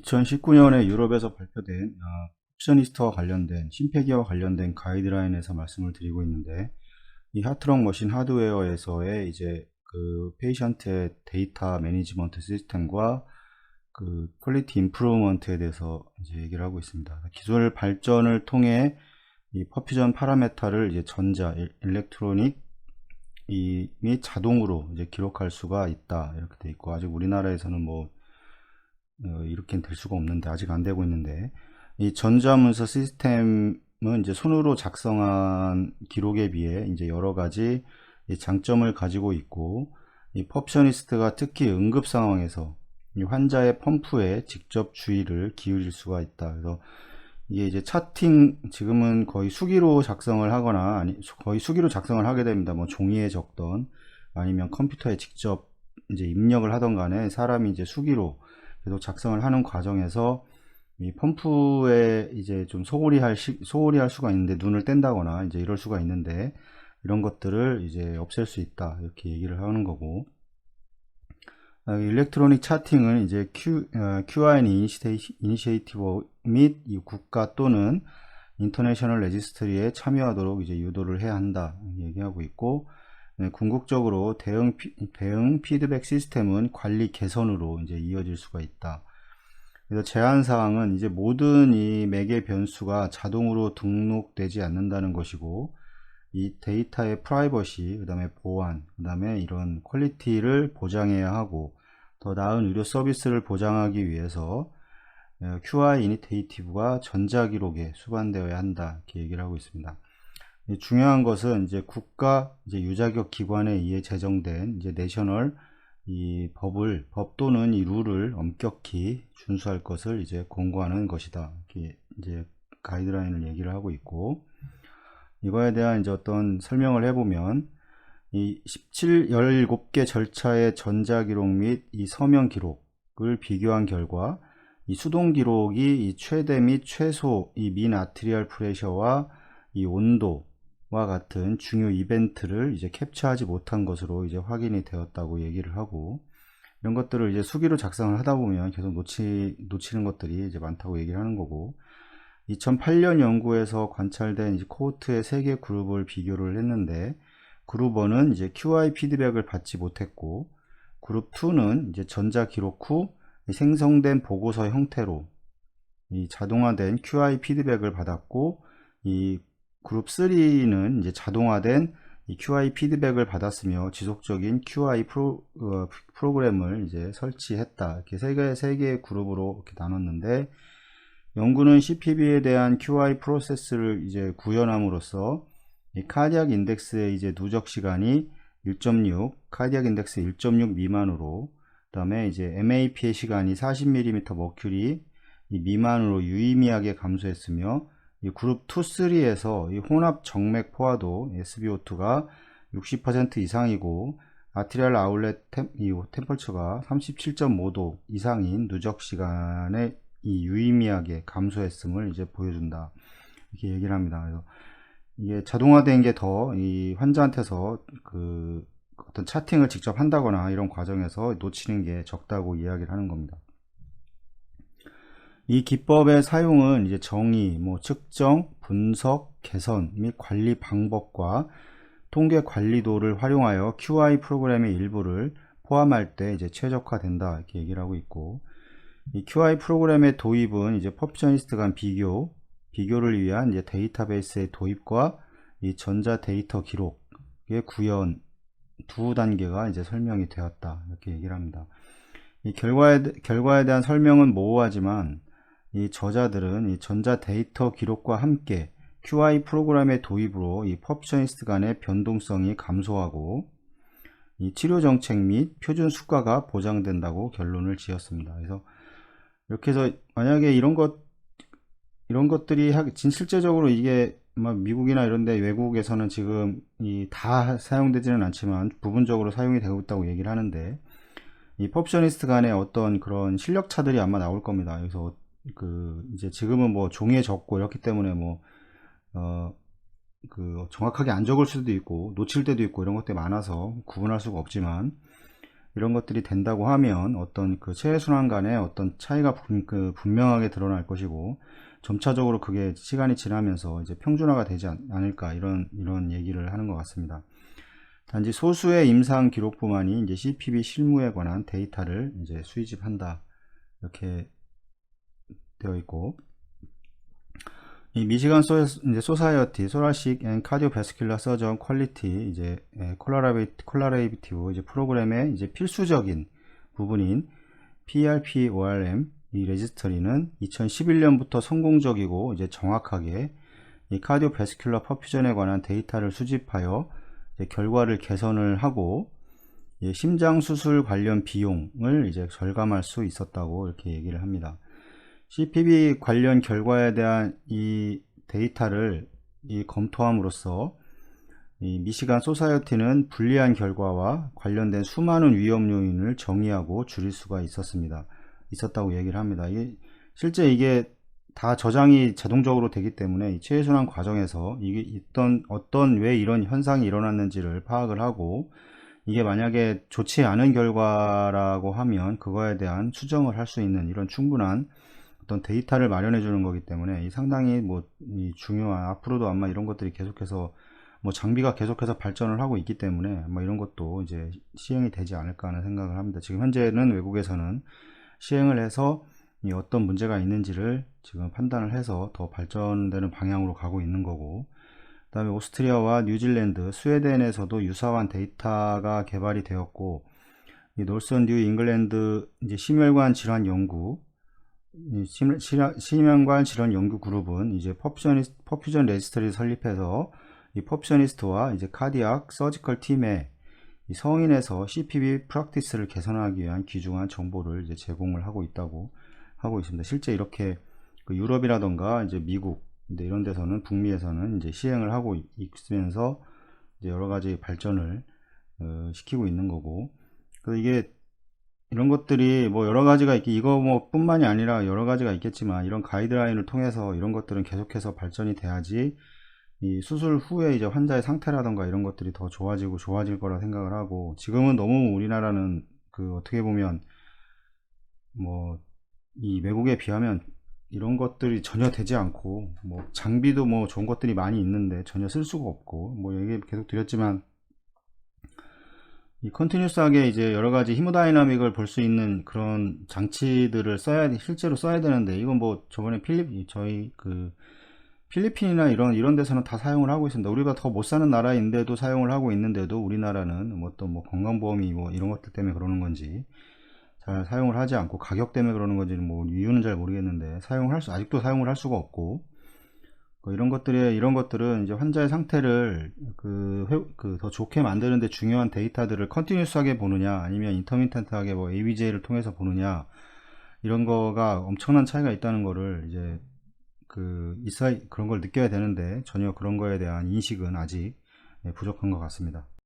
2019년에 유럽에서 발표된 옵셔니스트와 관련된 심폐기와 관련된 가이드라인에서 말씀을 드리고 있는데, 이 하트록 머신 하드웨어에서의 이제 그 페이션트의 데이터 매니지먼트 시스템과 그 퀄리티 임프루먼트에 대해서 이제 얘기를 하고 있습니다. 기술 발전을 통해 이 퍼퓨전 파라메타를 이제 전자, 일렉트로닉 및 자동으로 이제 기록할 수가 있다, 이렇게 돼 있고, 아직 우리나라에서는 뭐 이렇게는 될 수가 없는데, 아직 안 되고 있는데, 이 전자문서 시스템은 이제 손으로 작성한 기록에 비해 이제 여러 가지 장점을 가지고 있고, 이 퍼퓨셔니스트가 특히 응급 상황에서 이 환자의 펌프에 직접 주의를 기울일 수가 있다. 그래서 이게 이제 차팅, 지금은 거의 수기로 작성을 하거나, 아니 거의 수기로 작성을 하게 됩니다. 뭐 종이에 적던 아니면 컴퓨터에 직접 이제 입력을 하던 간에 사람이 이제 수기로 계속 작성을 하는 과정에서 이 펌프에 이제 좀 소홀히 할 수가 있는데, 눈을 뗀다거나 이제 이럴 수가 있는데, 이런 것들을 이제 없앨 수 있다, 이렇게 얘기를 하는 거고, 일렉트로닉 차팅은 이제 QIN 이니시에이티브 및 이 국가 또는 인터내셔널 레지스트리에 참여하도록 이제 유도를 해야 한다, 얘기하고 있고, 궁극적으로 대응 피드백 시스템은 관리 개선으로 이제 이어질 수가 있다. 그래서 제한 사항은 이제 모든 이 매개 변수가 자동으로 등록되지 않는다는 것이고, 이 데이터의 프라이버시, 그 다음에 보안, 그 다음에 이런 퀄리티를 보장해야 하고, 더 나은 의료 서비스를 보장하기 위해서 QI 이니테이티브가 전자기록에 수반되어야 한다, 이렇게 얘기를 하고 있습니다. 중요한 것은 이제 국가 이제 유자격 기관에 의해 제정된 이제 내셔널 이 법 또는 이 룰을 엄격히 준수할 것을 이제 권고하는 것이다, 이렇게 이제 가이드라인을 얘기를 하고 있고, 이거에 대한 이제 어떤 설명을 해보면, 이 17개 절차의 전자기록 및 이 서명 기록을 비교한 결과, 이 수동 기록이 이 최대 및 최소 이 민 아트리얼 프레셔와 이 온도와 같은 중요 이벤트를 이제 캡처하지 못한 것으로 이제 확인이 되었다고 얘기를 하고, 이런 것들을 이제 수기로 작성을 하다 보면 계속 놓치는 것들이 이제 많다고 얘기를 하는 거고, 2008년 연구에서 관찰된 이제 코호트의 3개 그룹을 비교를 했는데, 그룹 1은 이제 QI 피드백을 받지 못했고, 그룹 2는 이제 전자 기록 후 생성된 보고서 형태로 이 자동화된 QI 피드백을 받았고, 이 그룹 3는 이제 자동화된 이 QI 피드백을 받았으며 지속적인 QI 프로그램을 이제 설치했다. 이렇게 세 개의 그룹으로 이렇게 나눴는데, 연구는 CPB에 대한 QI 프로세스를 이제 구현함으로써 이 카디악 인덱스의 이제 누적 시간이 1.6, 카디악 인덱스 1.6 미만으로, 그 다음에 이제 MAP의 시간이 40mm 머큐리 미만으로 유의미하게 감소했으며, 이 그룹 2, 3에서 이 혼합 정맥 포화도 SbO2가 60% 이상이고, 아트리얼 아울렛 템퍼처가 37.5도 이상인 누적 시간에 이 유의미하게 감소했음을 이제 보여준다, 이렇게 얘기를 합니다. 그래서 이게 자동화된 게 더 이 환자한테서 그 어떤 차팅을 직접 한다거나 이런 과정에서 놓치는 게 적다고 이야기를 하는 겁니다. 이 기법의 사용은 이제 정의, 뭐 측정, 분석, 개선 및 관리 방법과 통계 관리도를 활용하여 QI 프로그램의 일부를 포함할 때 이제 최적화된다, 이렇게 얘기를 하고 있고, 이 QI 프로그램의 도입은 이제 퍼퓨셔니스트 간 비교를 위한 이제 데이터베이스의 도입과 이 전자 데이터 기록의 구현 두 단계가 이제 설명이 되었다, 이렇게 얘기를 합니다. 이 결과에 대한 설명은 모호하지만, 이 저자들은 이 전자 데이터 기록과 함께 QI 프로그램의 도입으로 이 퍼퓨셔니스트 간의 변동성이 감소하고 이 치료 정책 및 표준 수가가 보장된다고 결론을 지었습니다. 그래서 이렇게 해서 만약에 이런 것들이 실제적으로 이게 미국이나 이런데 외국에서는 지금 다 사용되지는 않지만 부분적으로 사용이 되고 있다고 얘기를 하는데, 이 퍼퓨셔니스트 간의 어떤 그런 실력 차들이 아마 나올 겁니다. 그래서 이제 지금은 뭐 종이에 적고 이렇기 때문에 뭐 정확하게 안 적을 수도 있고 놓칠 때도 있고 이런 것들이 많아서 구분할 수가 없지만, 이런 것들이 된다고 하면 어떤 그 체외 순환 간의 어떤 차이가 분명하게 드러날 것이고, 점차적으로 그게 시간이 지나면서 이제 평준화가 되지 않을까, 이런 얘기를 하는 것 같습니다. 단지 소수의 임상 기록부만이 이제 CPB 실무에 관한 데이터를 이제 수집한다, 이렇게 되어 있고, 이 미시간 소사이어티 소라식 앤 카디오베스큘러 서전 퀄리티 이제 콜라레이티브 이제 프로그램의 이제 필수적인 부분인 PRP-ORM 이 레지스터리는 2011년부터 성공적이고 이제 정확하게 이 카디오베스큘러 퍼퓨전에 관한 데이터를 수집하여 이제 결과를 개선을 하고 심장 수술 관련 비용을 이제 절감할 수 있었다고 이렇게 얘기를 합니다. CPB 관련 결과에 대한 이 데이터를 검토함으로써 이 미시간 소사이어티는 불리한 결과와 관련된 수많은 위험 요인을 정의하고 줄일 수가 있었다고 얘기를 합니다. 실제 이게 다 저장이 자동적으로 되기 때문에 이 체외순환 과정에서 이게 왜 이런 현상이 일어났는지를 파악을 하고, 이게 만약에 좋지 않은 결과라고 하면 그거에 대한 수정을 할 수 있는 이런 충분한 어떤 데이터를 마련해 주는 거기 때문에 상당히 이 중요한, 앞으로도 아마 이런 것들이 계속해서 장비가 계속해서 발전을 하고 있기 때문에 이런 것도 이제 시행이 되지 않을까 하는 생각을 합니다. 지금 현재는 외국에서는 시행을 해서 어떤 문제가 있는지를 지금 판단을 해서 더 발전되는 방향으로 가고 있는 거고, 그 다음에 오스트리아와 뉴질랜드, 스웨덴에서도 유사한 데이터가 개발이 되었고, 이 놀선 뉴 잉글랜드 이제 심혈관 질환 연구 심혈관 질환 연구 그룹은 이제 퍼퓨전 레지스터리를 설립해서 이 퍼퓨셔니스트와 이제 카디악 서지컬 팀에 이 성인에서 CPB 프랙티스를 개선하기 위한 귀중한 정보를 이제 제공을 하고 있습니다. 실제 이렇게 그 유럽이라던가 이제 미국 이런 데서는, 북미에서는 이제 시행을 하고 있으면서 이제 여러 가지 발전을 시키고 있는 거고, 그 이게 이런 것들이 여러 가지가 이거 뿐만이 아니라 여러 가지가 있겠지만, 이런 가이드라인을 통해서 이런 것들은 계속해서 발전이 돼야지 이 수술 후에 이제 환자의 상태라던가 이런 것들이 더 좋아질 거라 생각을 하고, 지금은 너무 우리나라는 어떻게 보면 이 외국에 비하면 이런 것들이 전혀 되지 않고, 장비도 좋은 것들이 많이 있는데 전혀 쓸 수가 없고, 얘기 계속 드렸지만 이 컨티뉴스하게 이제 여러 가지 히모다이나믹을 볼 수 있는 그런 장치들을 실제로 써야 되는데, 이건 저번에 저희 필리핀이나 이런 데서는 다 사용을 하고 있습니다. 우리가 더 못 사는 나라인데도 사용을 하고 있는데도, 우리나라는 또 건강보험이 이런 것들 때문에 그러는 건지 잘 사용을 하지 않고, 가격 때문에 그러는 건지는 이유는 잘 모르겠는데 아직도 사용을 할 수가 없고, 이런 것들은 이제 환자의 상태를 더 좋게 만드는데 중요한 데이터들을 컨티뉴스하게 보느냐, 아니면 인터미텐트하게 ABJ를 통해서 보느냐, 이런 거가 엄청난 차이가 있다는 거를 이제 그런 걸 느껴야 되는데, 전혀 그런 거에 대한 인식은 아직 부족한 것 같습니다.